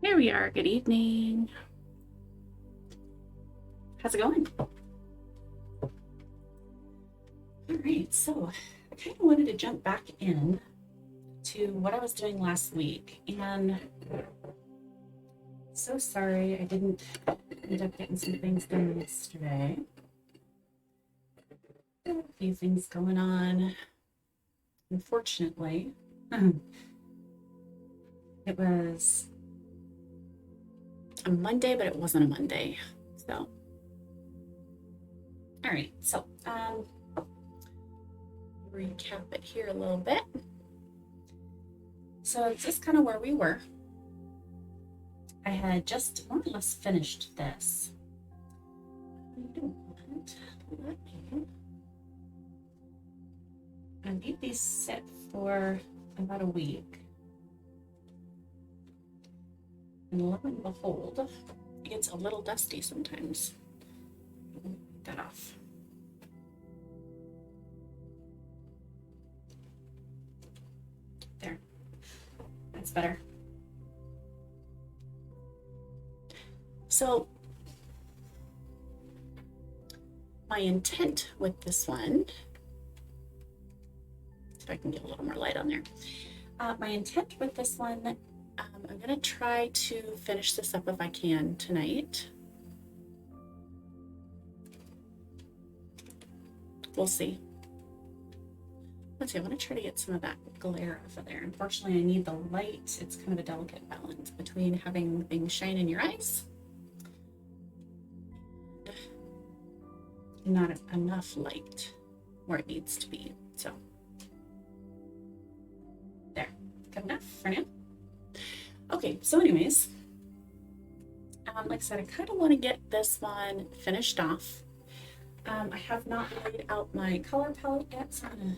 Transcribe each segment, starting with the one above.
Here we are. Good evening. How's it going? All right, so I kind of wanted to jump back in to what I was doing last week, and so sorry I didn't end up getting some things done yesterday. There were a few things going on. Unfortunately, it was a Monday, but it wasn't a Monday. So, all right, so recap it here a little bit. So it's just kind of where we were. I had just more or less finished this. I need these set for about a week. And lo and behold, it gets a little dusty sometimes. Get that off. There. That's better. So my intent with this one, so I can get a little more light on there. My intent with this one, I'm gonna try to finish this up if I can tonight. We'll see. Let's see, I want to try to get some of that glare off of there. Unfortunately, I need the light. It's kind of a delicate balance between having things shine in your eyes and not enough light where it needs to be. So there, good enough for now. Okay, so anyways, like I said, I kind of want to get this one finished off. I have not laid out my color palette yet, so I'm gonna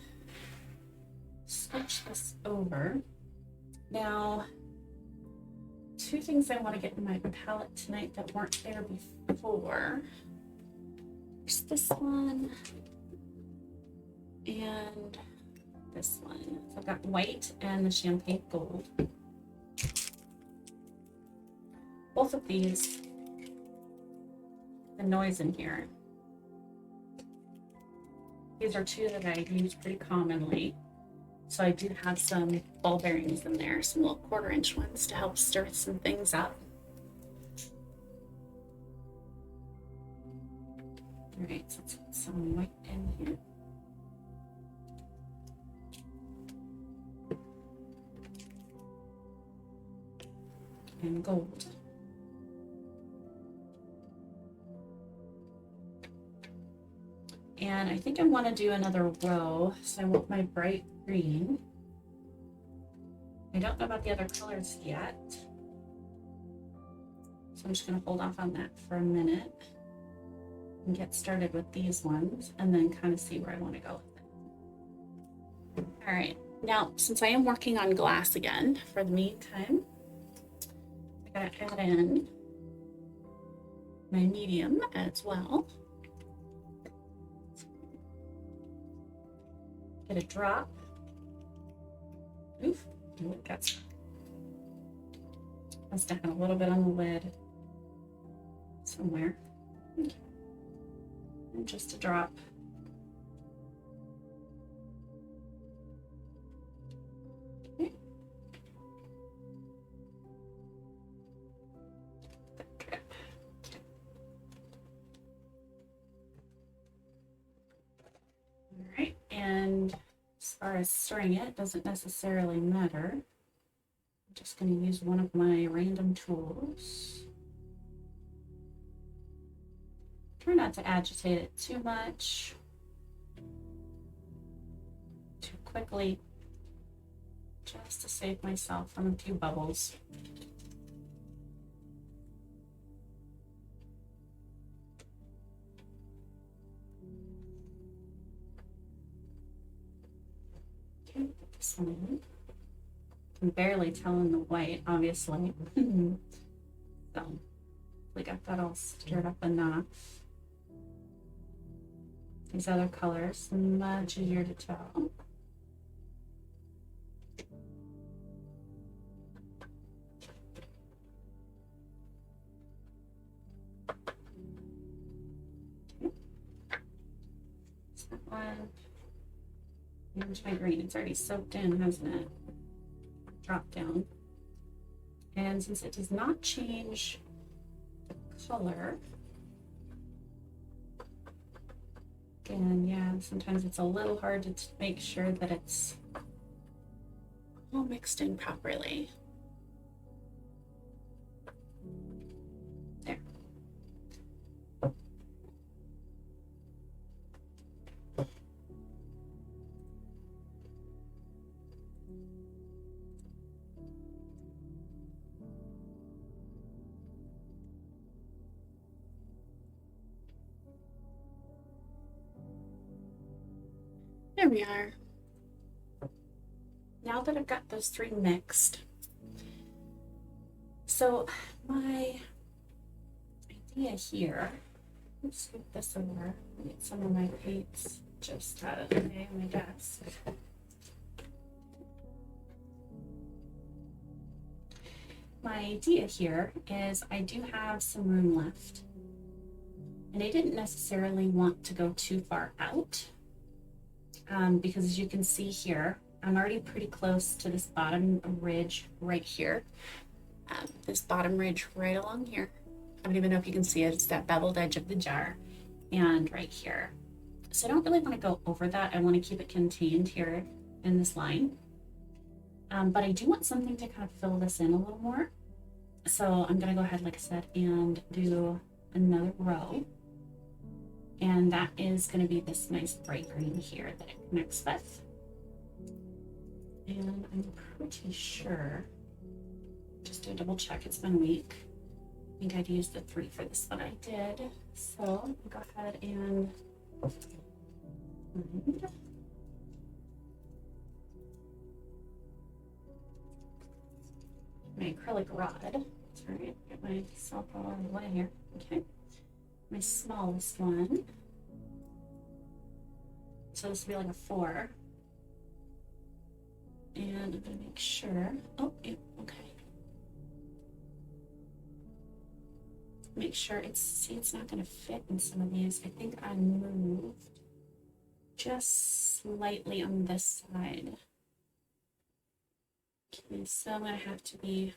switch this over. Now, two things I want to get in my palette tonight that weren't there before. There's this one and this one. So I've got white and the champagne gold. Both of these, the noise in here. These are two that I use pretty commonly. So I do have some ball bearings in there, some little 1/4-inch ones to help stir some things up. All right, so let's put some white in here. And gold. And I think I want to do another row, so I want my bright green. I don't know about the other colors yet, so I'm just going to hold off on that for a minute and get started with these ones and then kind of see where I want to go with it. All right, now since I am working on glass again for the meantime, I gotta add in my medium as well. Get a drop. Oof, it got stuck. I'm stuck a little bit on the lid somewhere. Okay. And just a drop. Okay. All right, and as far as stirring it, doesn't necessarily matter. I'm just going to use one of my random tools. Try not to agitate it too much, too quickly, just to save myself from a few bubbles. Okay, put this one in. Can barely tell in the white, obviously. So we got that all stirred up enough. These other colors, much easier to tell. There's my green. It's already soaked in, hasn't it? Drop down. And since it does not change the color, again, yeah, sometimes it's a little hard to make sure that it's all mixed in properly. There. There we are. Now that I've got those three mixed, so my idea here, let's scoop this over, get some of my paints just out of the way on my desk. My idea here is I do have some room left, and I didn't necessarily want to go too far out. Because as you can see here, I'm already pretty close to this bottom ridge right here. This bottom ridge right along here. I don't even know if you can see it. It's that beveled edge of the jar, and right here. So I don't really want to go over that. I want to keep it contained here in this line. But I do want something to kind of fill this in a little more. So I'm going to go ahead, like I said, and do another row. And that is going to be this nice bright green here that it connects with. And I'm pretty sure, just to double check, it's been a week. I think I'd used the 3 for this one. I did. So I'll go ahead and find my acrylic rod. Sorry, get myself all out of the way here. Okay. My smallest one. So this will be like a 4. And I'm gonna make sure, oh, yeah, okay. Make sure it's not gonna fit in some of these. I think I moved just slightly on this side. Okay, so I'm gonna have to be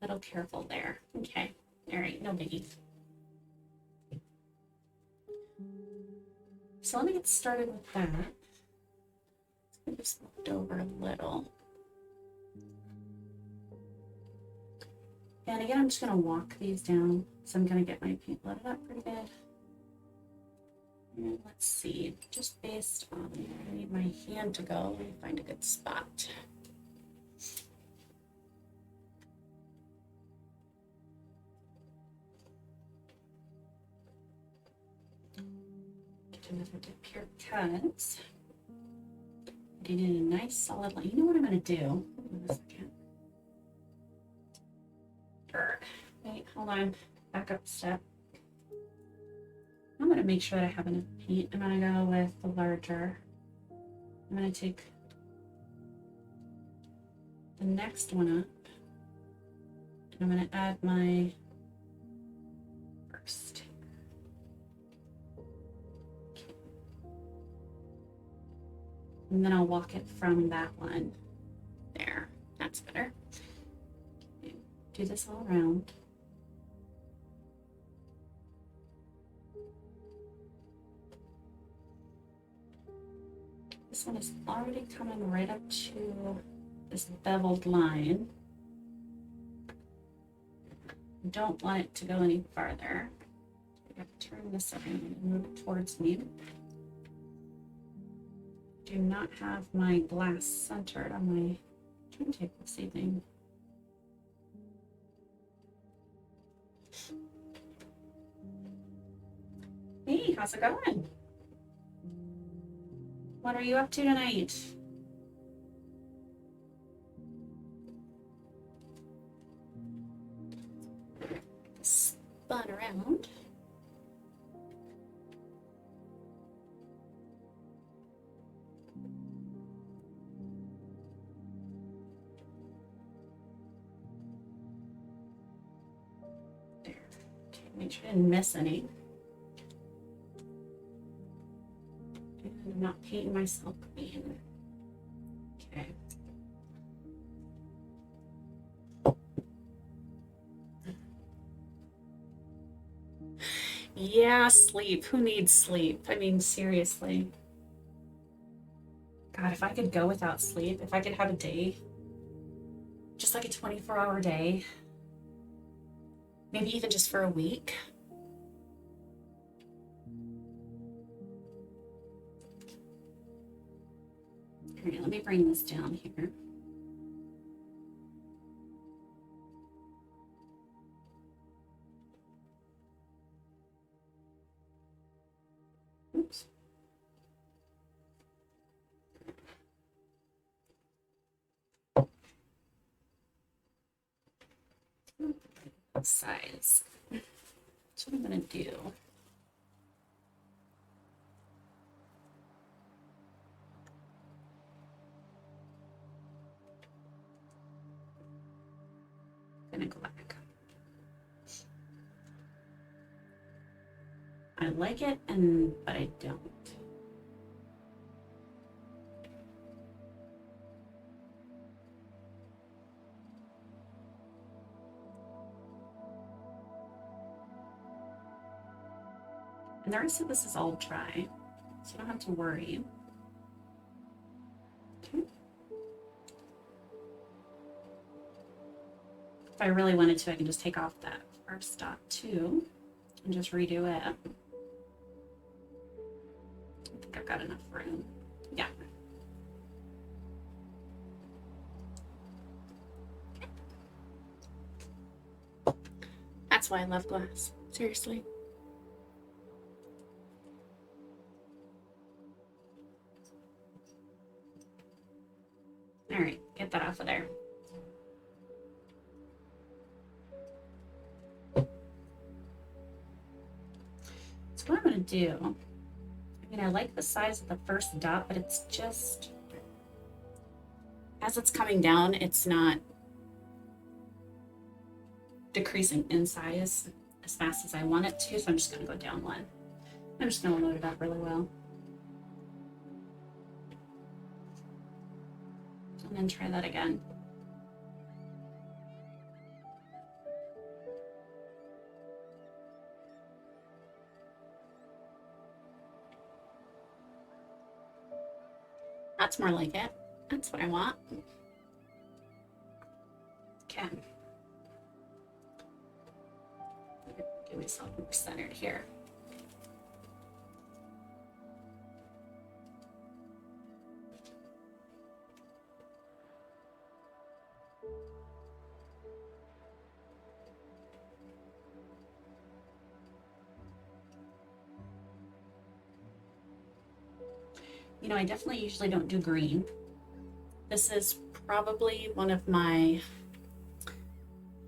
a little careful there. Okay, all right, no biggie. So let me get started with that. I just moved over a little. And again, I'm just gonna walk these down. So I'm gonna get my paint loaded up pretty good. And let's see, just based on, I need my hand to go, let me find a good spot. Another dip here because I did a nice solid line. You know what I'm going to do? Hold on a second. Wait, hold on. Back up a step. I'm going to make sure that I have enough paint. I'm going to go with the larger. I'm going to take the next one up. And I'm going to add my first. And then I'll walk it from that one. There, that's better. Okay. Do this all around. This one is already coming right up to this beveled line. Don't want it to go any farther. I have to turn this around and move it towards me. Do not have my glass centered on my turntable this evening. Hey, how's it going? What are you up to tonight? Spun around. Make sure I didn't miss any. And I'm not painting myself green. Okay. Yeah, sleep. Who needs sleep? I mean, seriously. God, if I could go without sleep, if I could have a day, just like a 24-hour day, maybe even just for a week. All right, let me bring this down here. Oops. Size. That's what I'm gonna do. I'm gonna go back. I like it, but I don't. And the rest of this is all dry, so you don't have to worry. Okay. If I really wanted to, I can just take off that first dot too and just redo it. I think I've got enough room. Yeah. That's why I love glass. Seriously. All right, get that off of there. So what I'm gonna do, I mean, I like the size of the first dot, but it's just, as it's coming down, it's not decreasing in size as fast as I want it to, so I'm just gonna go down one. I'm just gonna load it up really well. And then try that again. That's more like it. That's what I want. Okay. Get myself more centered here. You know, I definitely usually don't do green. This is probably one of my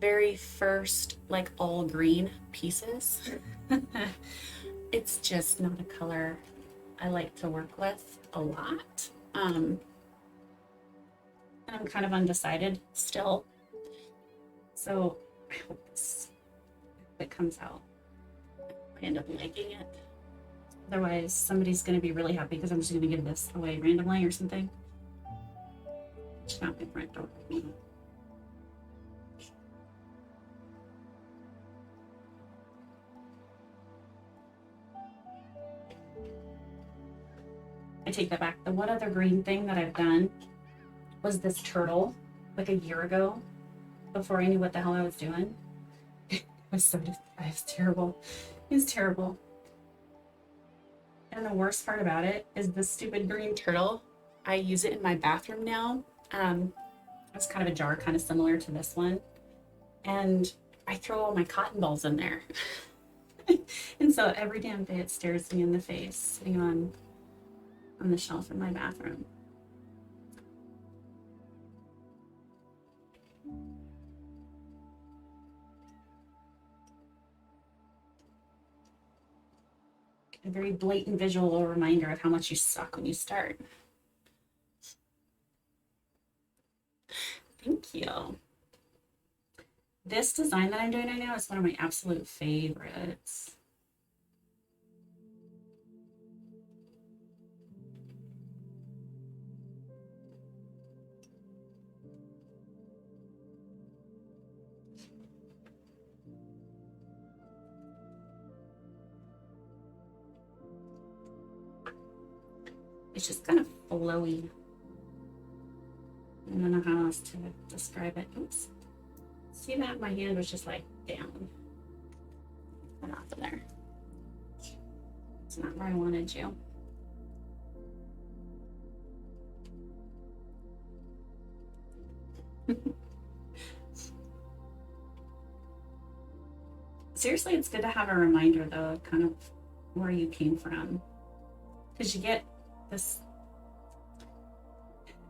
very first like all green pieces. It's just not a color I like to work with a lot. And I'm kind of undecided still. So I hope it comes out. I end up liking it. Otherwise, somebody's going to be really happy because I'm just going to give this away randomly or something. Just not my front door. I take that back. The one other green thing that I've done was this turtle like a year ago before I knew what the hell I was doing. It was terrible. It was terrible. And the worst part about it is the stupid green turtle. I use it in my bathroom now. It's kind of a jar, kind of similar to this one. And I throw all my cotton balls in there. And so every damn day it stares me in the face sitting on the shelf in my bathroom. A very blatant visual reminder of how much you suck when you start. Thank you. This design that I'm doing right now is one of my absolute favorites. It's just kind of flowy. I don't know how else to describe it. Oops. See that? My hand was just like down. Put off of there. It's not where I wanted you. Seriously, it's good to have a reminder though, kind of where you came from. Because you get this,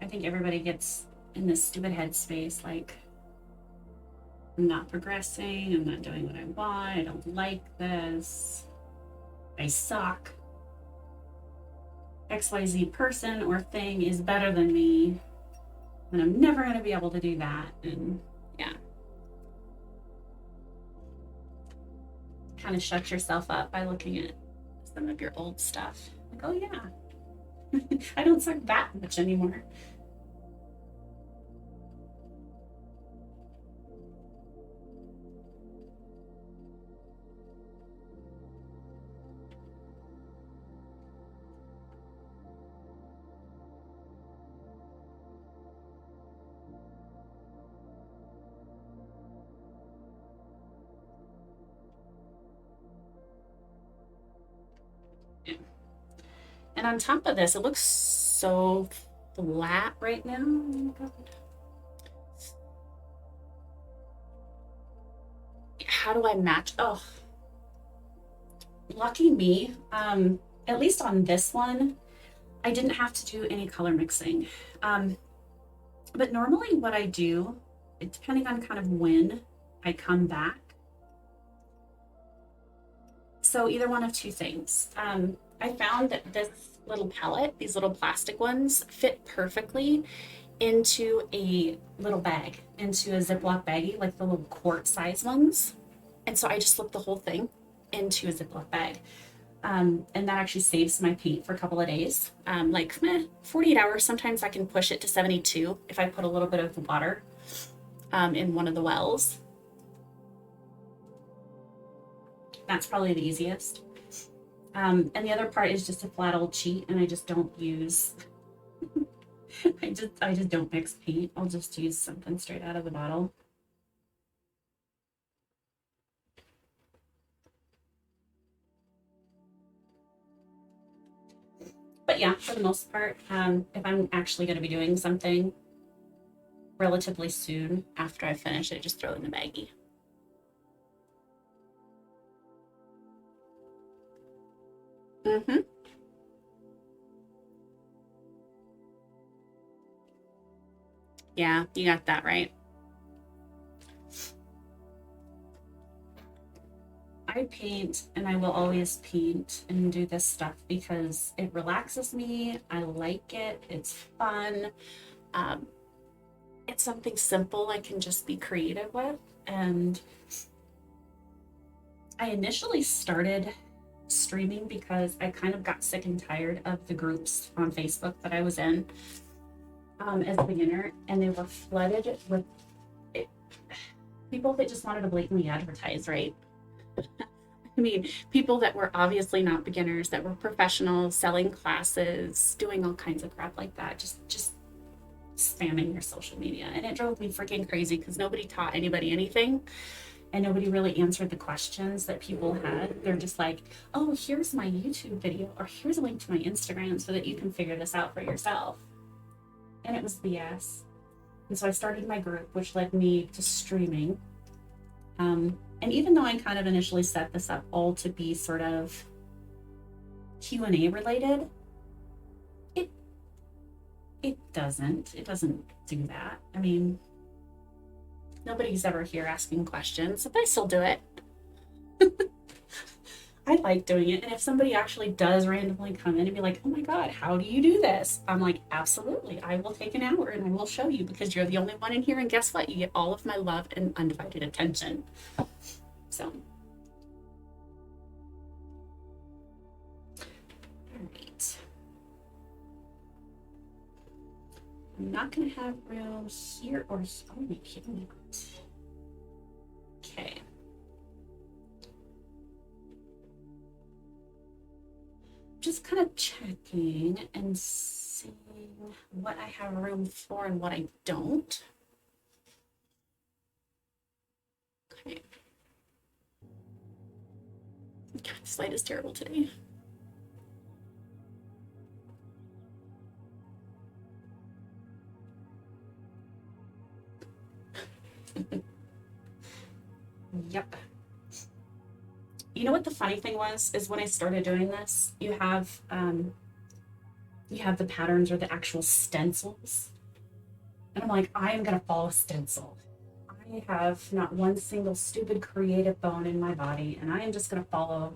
I think everybody gets in this stupid headspace, like, I'm not progressing, I'm not doing what I want, I don't like this, I suck. XYZ person or thing is better than me, and I'm never going to be able to do that. And yeah. Kind of shut yourself up by looking at some of your old stuff. Like, oh yeah, I don't suck that much anymore. And on top of this, it looks so flat right now. Oh my God. How do I match? Oh, lucky me. At least on this one, I didn't have to do any color mixing. But normally what I do, depending on kind of when I come back, so either one of two things. I found that this little palette, these little plastic ones, fit perfectly into a little bag, into a Ziploc baggie, like the little quart size ones. And so I just slipped the whole thing into a Ziploc bag. And that actually saves my paint for a couple of days. 48 hours, sometimes I can push it to 72 if I put a little bit of water in one of the wells. That's probably the easiest. And the other part is just a flat old cheat, and I just don't use, I just don't mix paint. I'll just use something straight out of the bottle. But yeah, for the most part, if I'm actually going to be doing something relatively soon after I finish it, just throw it in the baggie. Mm-hmm. Yeah, you got that right. I paint, and I will always paint and do this stuff because it relaxes me. I like it. It's fun. It's something simple I can just be creative with. And I initially started streaming because I kind of got sick and tired of the groups on Facebook that I was in as a beginner, and they were flooded with people that just wanted to blatantly advertise, right? I mean, people that were obviously not beginners, that were professionals, selling classes, doing all kinds of crap like that, just spamming their social media. And it drove me freaking crazy because nobody taught anybody anything, and nobody really answered the questions that people had. They're just like, oh, here's my YouTube video, or here's a link to my Instagram so that you can figure this out for yourself. And it was BS. And so I started my group, which led me to streaming. And even though I kind of initially set this up all to be sort of Q&A related, it doesn't do that. I mean, nobody's ever here asking questions, but I still do it. I like doing it. And if somebody actually does randomly come in and be like, oh my God, how do you do this? I'm like, absolutely. I will take an hour and I will show you because you're the only one in here. And guess what? You get all of my love and undivided attention. So, all right. I'm not going to have real here or, oh, maybe not. Okay. just kind of checking and seeing what I have room for and what I don't. Okay. God, this light is terrible today. Yep. You know what the funny thing was is when I started doing this, you have the patterns or the actual stencils, and I'm like, I am gonna follow a stencil. I have not one single stupid creative bone in my body, and I am just gonna follow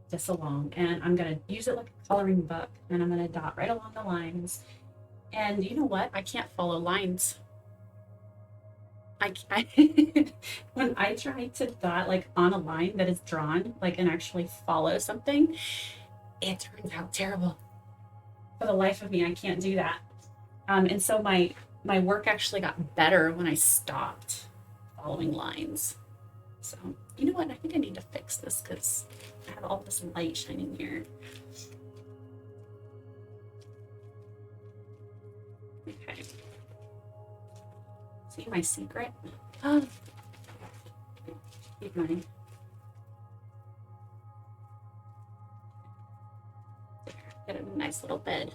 this along, and I'm gonna use it like a coloring book, and I'm gonna dot right along the lines. And you know what? I can't follow lines. I when I try to dot like on a line that is drawn, like and actually follow something, it turns out terrible. For the life of me, I can't do that. And so my work actually got better when I stopped following lines. So you know what? I think I need to fix this because I have all this light shining here. Okay. See my secret? Keep mine. There, get a nice little bed.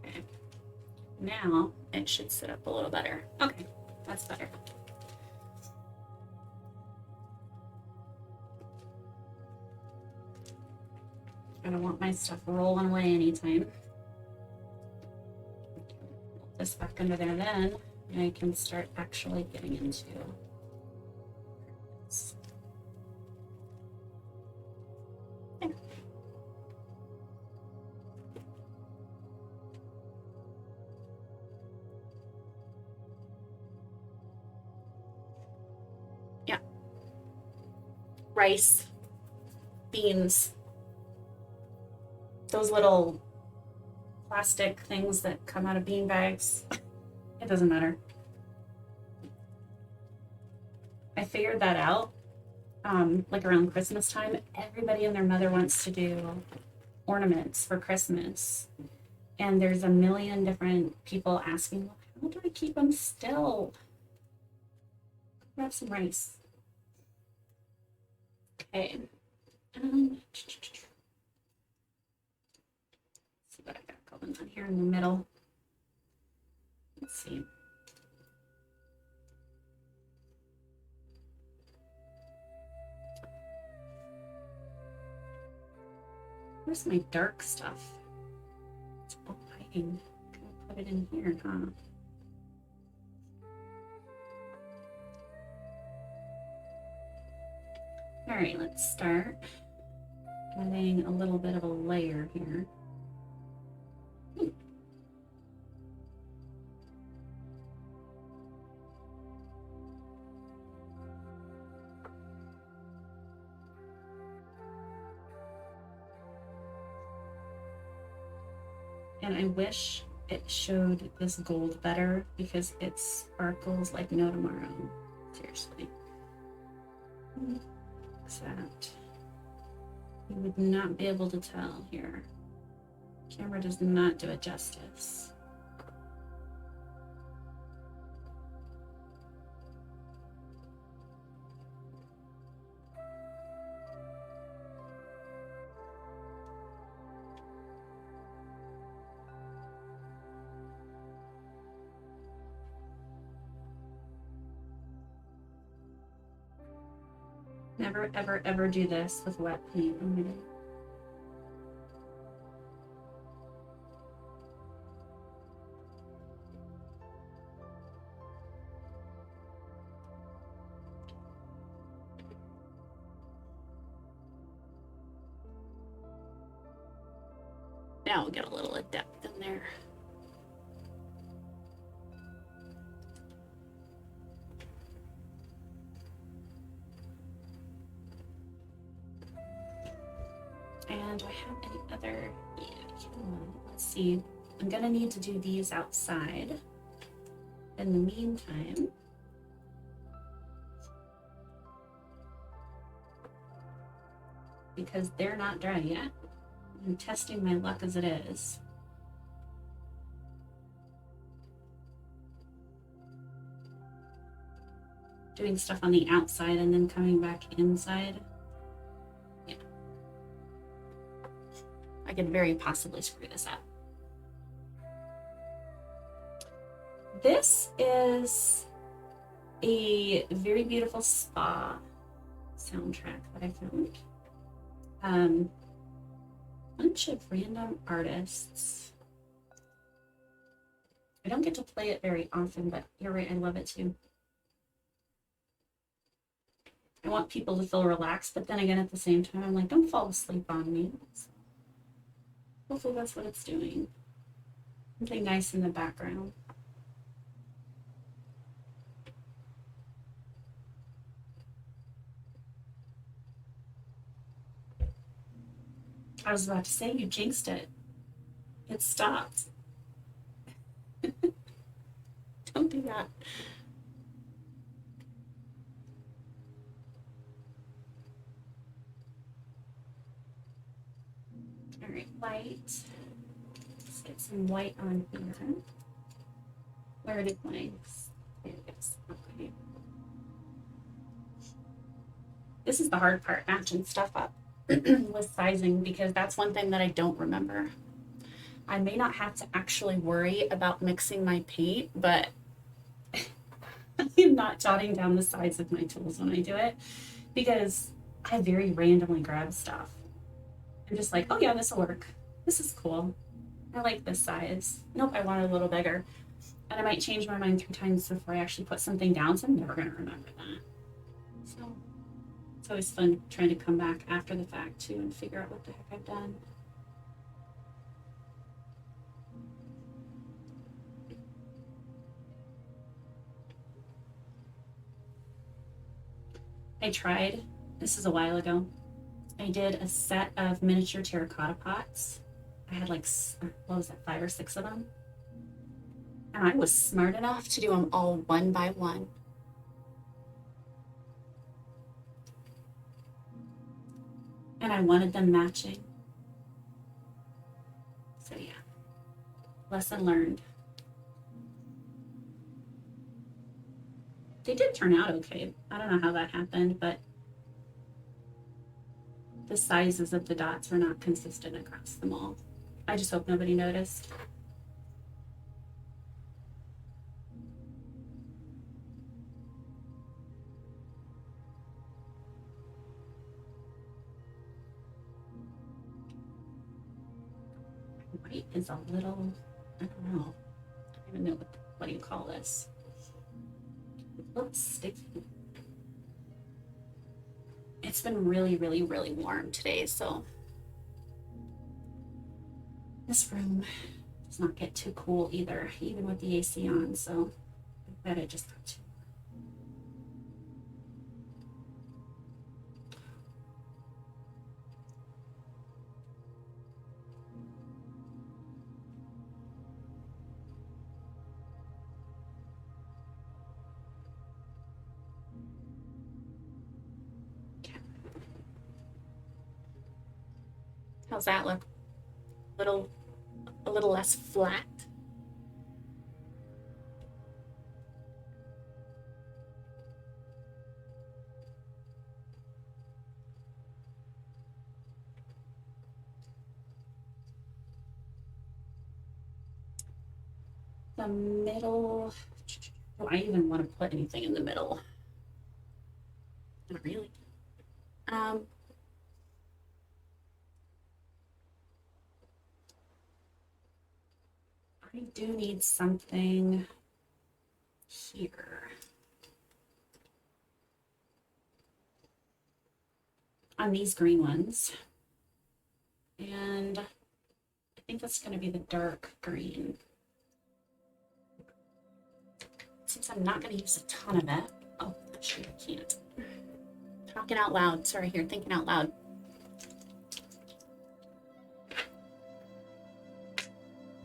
Okay. Now it should sit up a little better. Okay, that's better. I don't want my stuff rolling away anytime. Put this back under there, then I can start actually getting into this. There. Yeah. Rice, beans, those little plastic things that come out of bean bags. It doesn't matter. I figured that out like around Christmas time. Everybody and their mother wants to do ornaments for Christmas. And there's a million different people asking, well, how do I keep them still? Grab some rice. Okay. See what I got going on here in the middle. Let's see. Where's my dark stuff? It's all hiding. I'm gonna put it in here, huh? All right, let's start adding a little bit of a layer here. And I wish it showed this gold better because it sparkles like no tomorrow. Seriously. Except you would not be able to tell here. Camera does not do it justice. Never, ever, ever do this with wet paint. Now we'll get a little of depth in there. And do I have any other? Yeah, let's see. I'm gonna need to do these outside. In the meantime, because they're not dry yet. I'm testing my luck as it is. Doing stuff on the outside and then coming back inside. Yeah. I could very possibly screw this up. This is a very beautiful spa soundtrack that I found. Bunch of random artists. I don't get to play it very often, but you're right, I love it too. I want people to feel relaxed, but then again, at the same time, I'm like, don't fall asleep on me. Hopefully that's what it's doing. Something nice in the background. I was about to say, you jinxed it. It stopped. Don't do that. All right, white. Let's get some white on here. Where did my... There it is. Okay. This is the hard part, matching stuff up with sizing, because that's one thing that I don't remember. I may not have to actually worry about mixing my paint, but I'm not jotting down the size of my tools when I do it, because I very randomly grab stuff. I'm just like, oh yeah, this will work. This is cool. I like this size. Nope, I want it a little bigger. And I might change my mind 3 times before I actually put something down, so I'm never going to remember that. So it's always fun trying to come back after the fact too and figure out what the heck I've done. I tried, this is a while ago, I did a set of miniature terracotta pots. I had like, what was that, 5 or 6 of them? And I was smart enough to do them all one by one. And I wanted them matching. So yeah, lesson learned. They did turn out okay. I don't know how that happened, but the sizes of the dots were not consistent across them all. I just hope nobody noticed. White is a little, I don't know. I don't even know what do you call this? It looks sticky. It's been really, really, really warm today, so this room does not get too cool either, even with the AC on, so I bet it just got too. How's that look? A little less flat. The middle, do I even want to put anything in the middle? Not really. I do need something here. On these green ones. And I think that's going to be the dark green. Since I'm not going to use a ton of it. Oh, actually I can't. Talking out loud. Sorry, here, thinking out loud.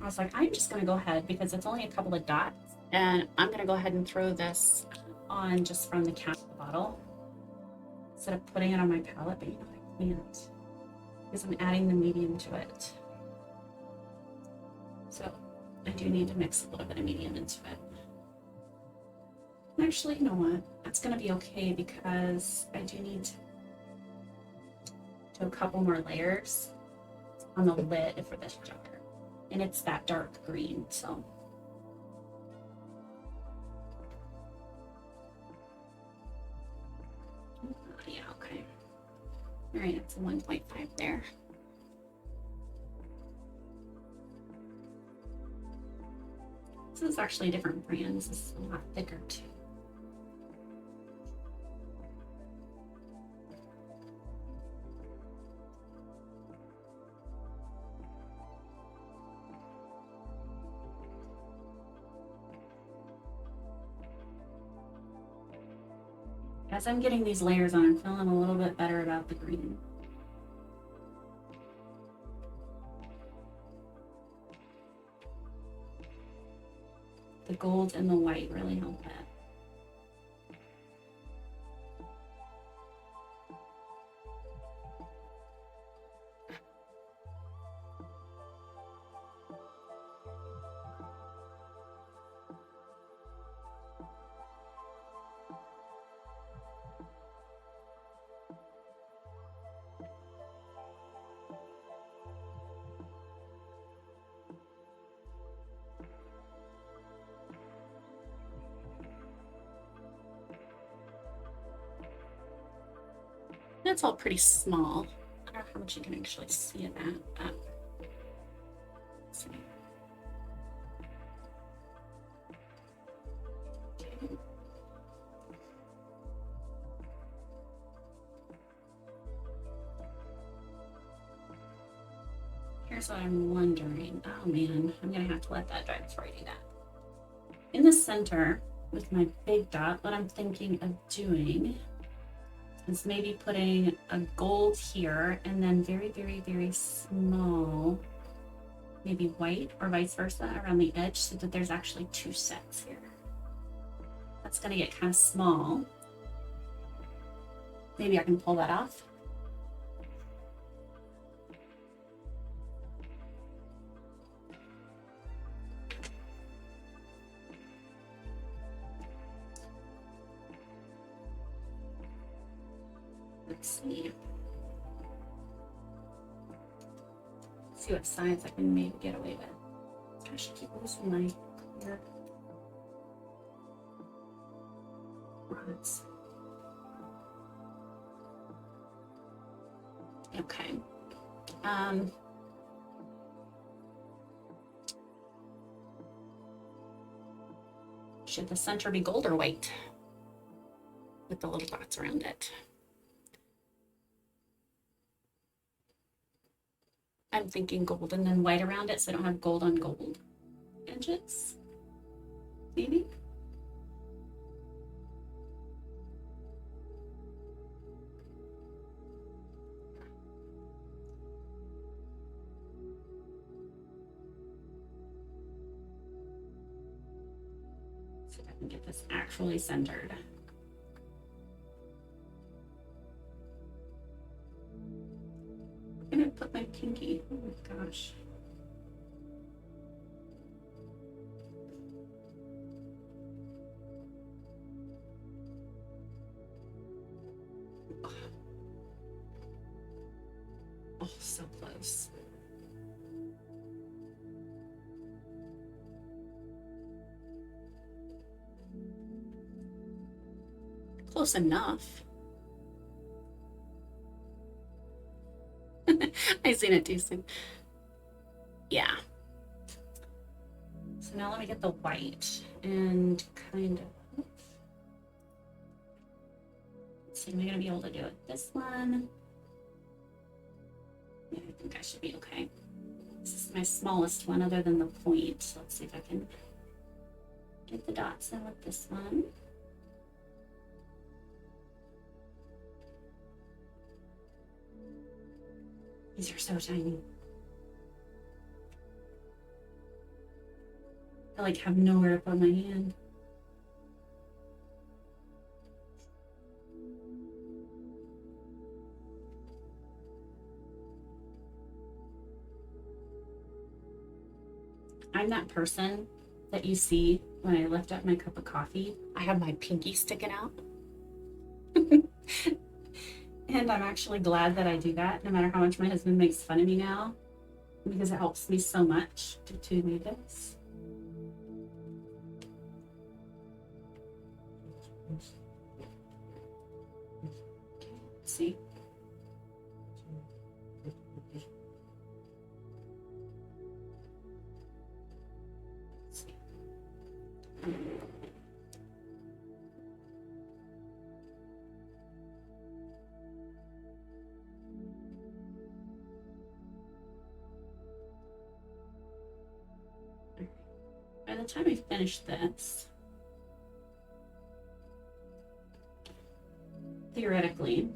I was like, I'm just going to go ahead because it's only a couple of dots. And I'm going to go ahead and throw this on just from the cap of the bottle instead of putting it on my palette, but you know, I can't. because I'm adding the medium to it. So I do need to mix a little bit of medium into it. Actually, you know what? That's going to be okay because I do need to do a couple more layers on the lid for this jar. And it's that dark green, so. Yeah, okay. All right, it's a 1.5 there. This is actually a different brand. This is a lot thicker too. As I'm getting these layers on, I'm feeling a little bit better about the green. The gold and the white really help that. That's all pretty small. I don't know how much you can actually see of that. Let's see. Okay. Here's what I'm wondering. Oh man, I'm gonna have to let that dry before I do that. In the center with my big dot, what I'm thinking of doing is maybe putting a gold here and then very, very, very small, maybe white or vice versa around the edge so that there's actually two sets here. That's gonna get kind of small. Maybe I can pull that off. Let's see what size I can maybe get away with. I should keep losing my clear rods. Okay. Should the center be gold or white with the little dots around it? I'm thinking gold and then white around it so I don't have gold on gold edges. Maybe. See if I can get this actually centered. I'm gonna put my pinky. Oh my gosh. Oh, so close. Close enough. I seen it too soon. Yeah. So now let me get the white and kind of. Let's see, am I gonna be able to do it? This one. Yeah, I think I should be okay. This is my smallest one other than the point. Let's see if I can get the dots in with this one. These are so tiny. I like have nowhere to put my hand. I'm that person that you see when I lift up my cup of coffee. I have my pinky sticking out. And I'm actually glad that I do that, no matter how much my husband makes fun of me now, because it helps me so much to do this. Let's see. By the time I finish this, theoretically,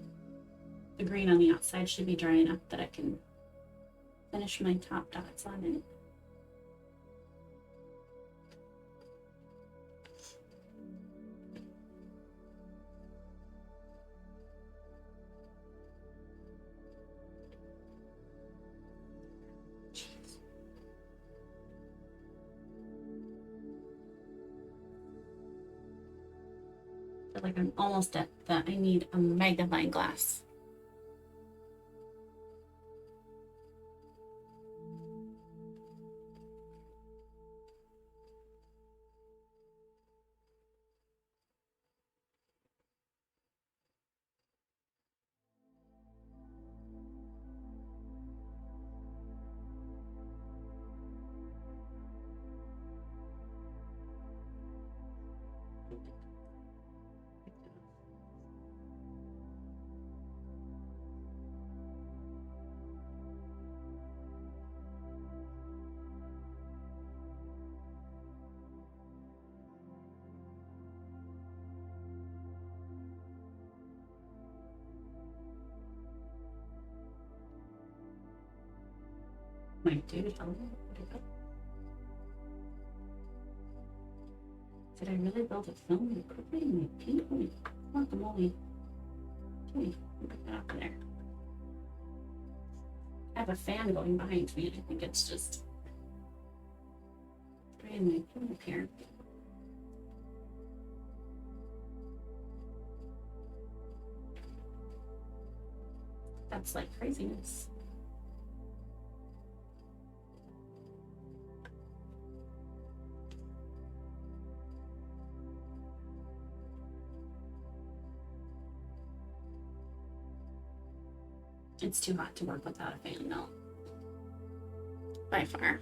the green on the outside should be dry enough that I can finish my top dots on it. I feel like I'm almost at that. I need a magnifying glass. My dude, hello? Did I really build a film quickly in my paint? Holy guacamole. Okay, put that up there. I have a fan going behind me, and I think it's just spraying my paint up here. That's like craziness. It's too hot to work without a fan, no. By far.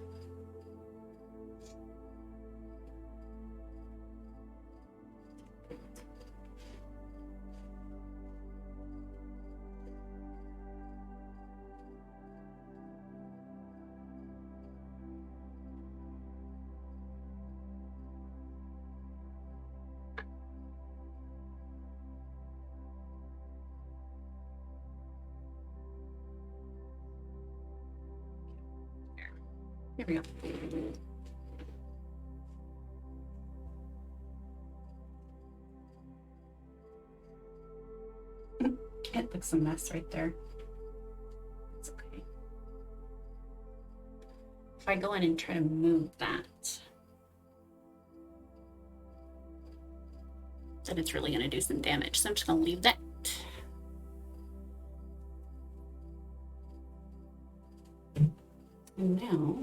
Here we go. It looks a mess right there. It's okay. If I go in and try to move that, then it's really going to do some damage. So I'm just going to leave that. And now,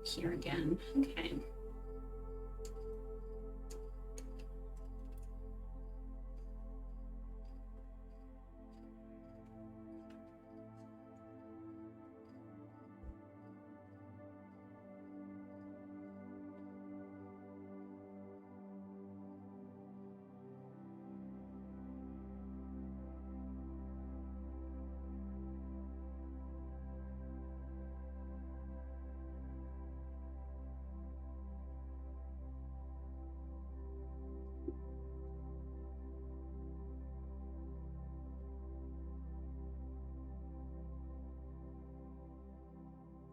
here again. Okay.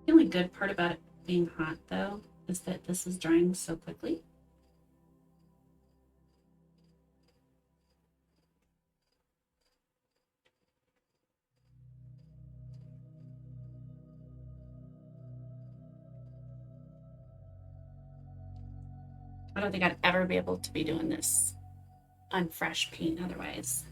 The only good part about it being hot, though, is that this is drying so quickly. I don't think I'd ever be able to be doing this on fresh paint otherwise.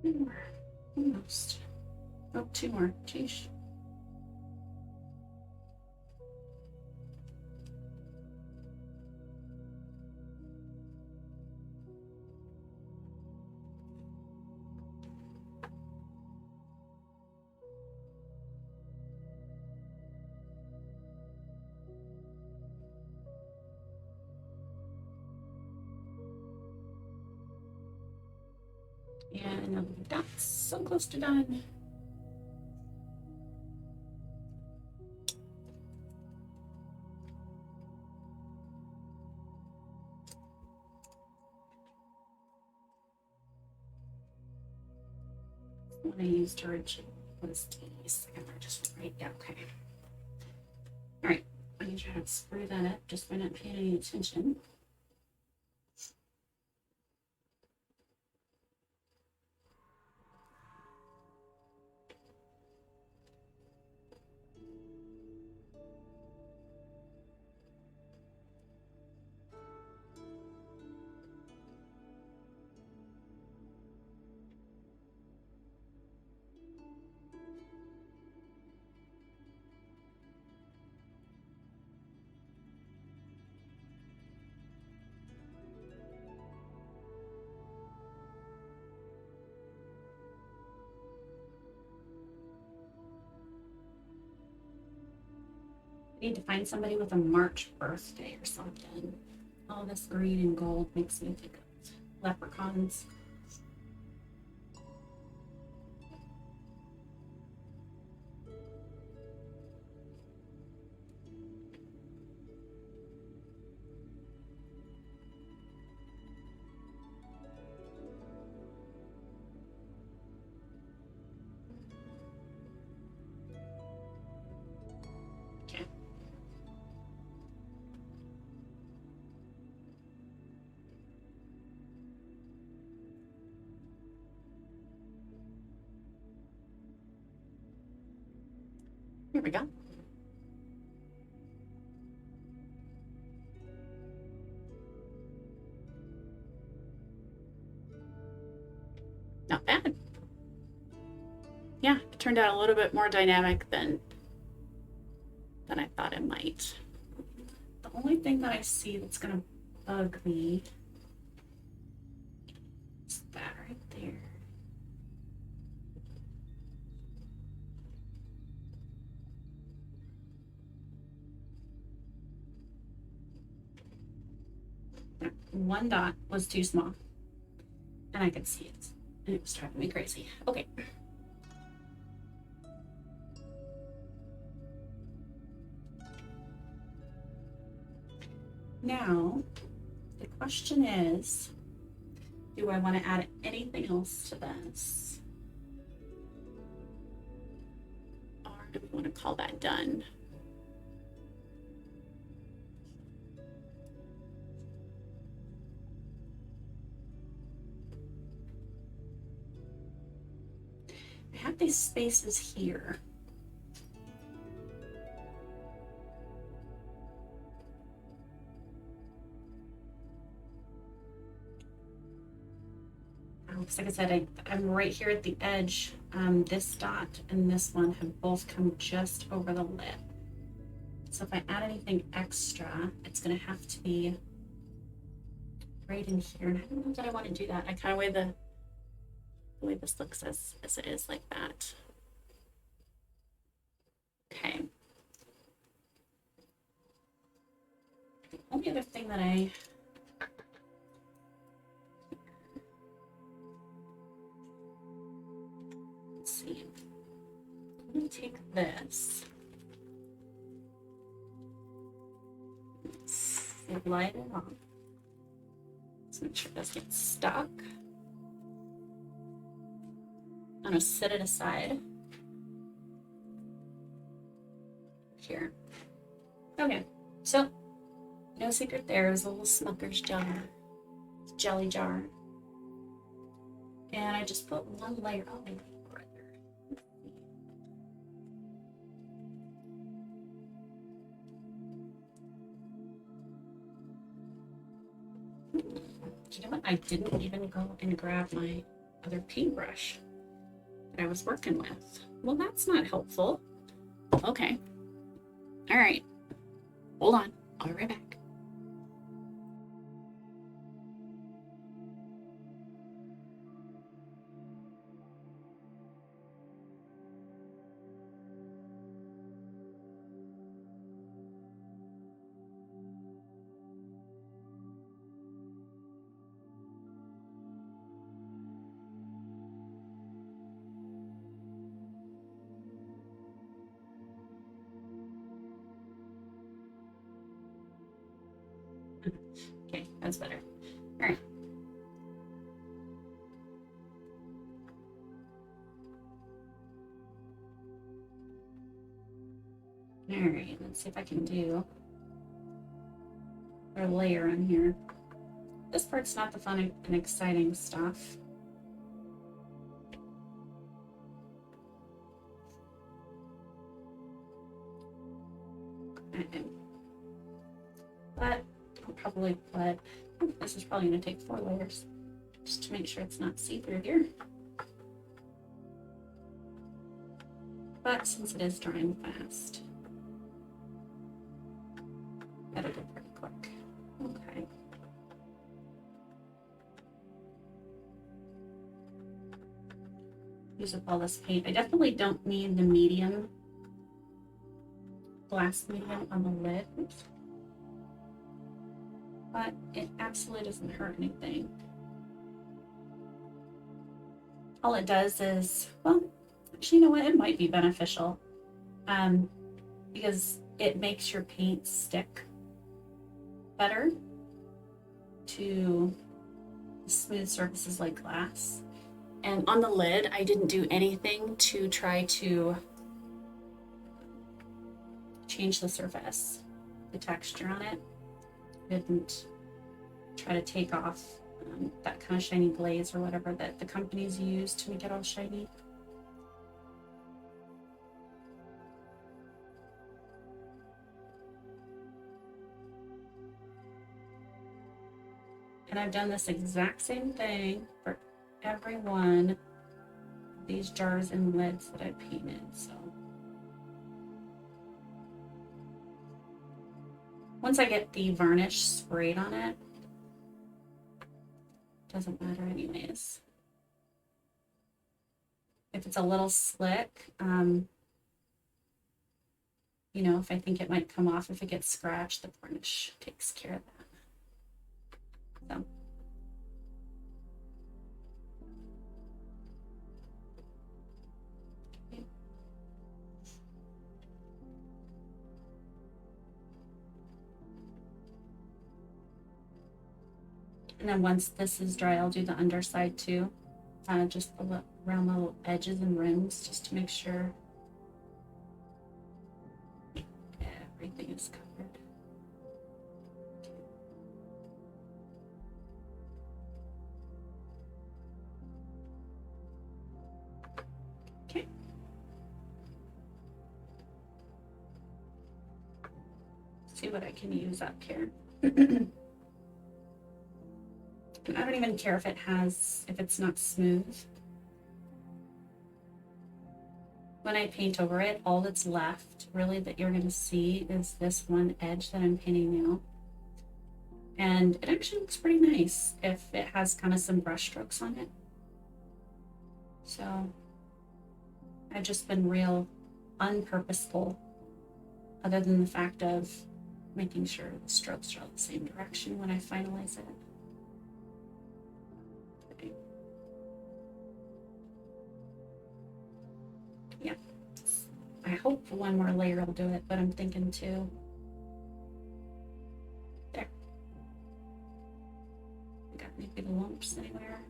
One more. Almost. Oh, two more. Jeez. And that's so close to done. What I used originally was these. And they're just right. Yeah, okay. All right. I'm going to try to screw that up just by not paying any attention. I need to find somebody with a March birthday or something. All this green and gold makes me think of leprechauns. Okay. Here we go. Not bad. Yeah, it turned out a little bit more dynamic than I thought it might. The only thing that I see that's gonna bug me is that right there. That one dot was too small, and I could see it, and it was driving me crazy. Okay. Now, the question is, do I want to add anything else to this? Or do we want to call that done? I have these spaces here. Because like I said, I'm right here at the edge. This dot and this one have both come just over the lip. So if I add anything extra, it's going to have to be right in here. And I don't know that I want to do that. I kind of the way this looks as it is like that. Okay. The only other thing that let's see. I'm going to take this. Slide it on. Let's make sure it doesn't get stuck. I'm going to set it aside. Here. Okay, so no secret there is a little Smucker's jar, jelly jar. And I just put one layer on it. You know what? I didn't even go and grab my other paintbrush that I was working with. Well, that's not helpful. Okay. All right. Hold on. I'll be right back. Okay, that's better. All right. All right, let's see if I can do a layer on here. This part's not the fun and exciting stuff. But I'll probably put, this is probably going to take 4 layers just to make sure it's not see-through here. But since it is drying fast, that'll go pretty quick. Okay. Use up all this paint. I definitely don't need the medium, glass medium on the lid. Oops. But it absolutely doesn't hurt anything. All it does is, well, actually, you know what? It might be beneficial because it makes your paint stick better to smooth surfaces like glass. And on the lid, I didn't do anything to try to change the surface, the texture on it. Didn't try to take off that kind of shiny glaze or whatever that the companies use to make it all shiny. And I've done this exact same thing for every one of these jars and lids that I painted. So once I get the varnish sprayed on it, doesn't matter anyways. If it's a little slick, you know, if I think it might come off, if it gets scratched, the varnish takes care of that. So. And then once this is dry, I'll do the underside too, just around the little edges and rims, just to make sure everything is covered. See what I can use up here. I don't even care if it's not smooth. When I paint over it, all that's left really that you're gonna see is this one edge that I'm painting now. And it actually looks pretty nice if it has kind of some brush strokes on it. So I've just been real unpurposeful, other than the fact of making sure the strokes are all the same direction when I finalize it. Okay. Yeah, I hope one more layer will do it, but I'm thinking two. There. I got maybe the lumps anywhere.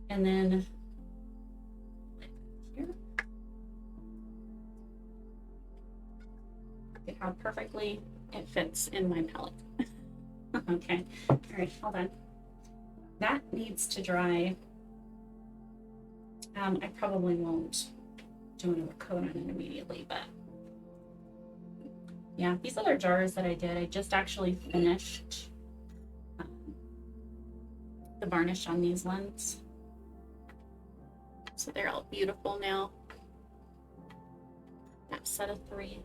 And then here, look at how perfectly it fits in my palette. Okay, all right, hold on. That needs to dry. I probably won't do another coat on it immediately, but yeah, these other jars that I did, I just actually finished the varnish on these ones. So they're all beautiful now. That set of 3.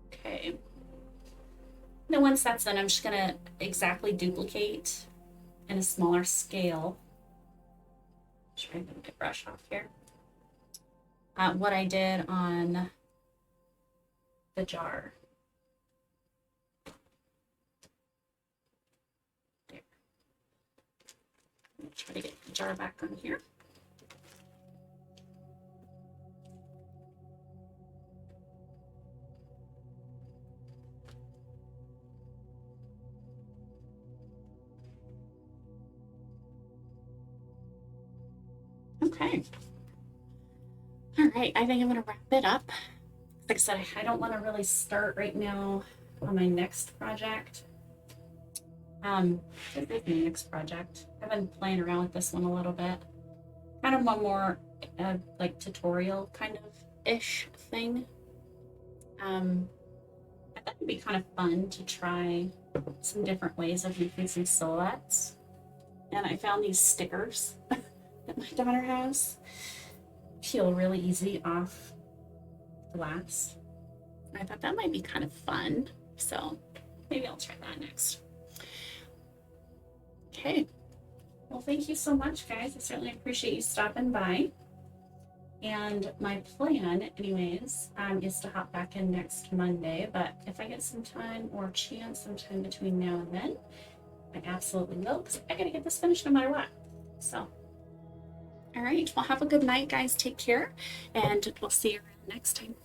Okay. Now once that's done, I'm just gonna exactly duplicate in a smaller scale. Try to get my brush off here. What I did on the jar. There. I'm gonna try to get the jar back on here. Okay. All right, I think I'm gonna wrap it up. Like I said, I don't want to really start right now on my next project. This is my next project. I've been playing around with this one a little bit. Kind of one more like tutorial kind of ish thing. I thought it'd be kind of fun to try some different ways of making some silhouettes. And I found these stickers that my daughter has. Peel really easy off glass. I thought that might be kind of fun. So maybe I'll try that next. Okay. Well, thank you so much, guys. I certainly appreciate you stopping by. And my plan, anyways, is to hop back in next Monday. But if I get some time or chance sometime between now and then, I absolutely will, because I gotta get this finished no matter what. So, all right. Well, have a good night, guys. Take care, and we'll see you around next time.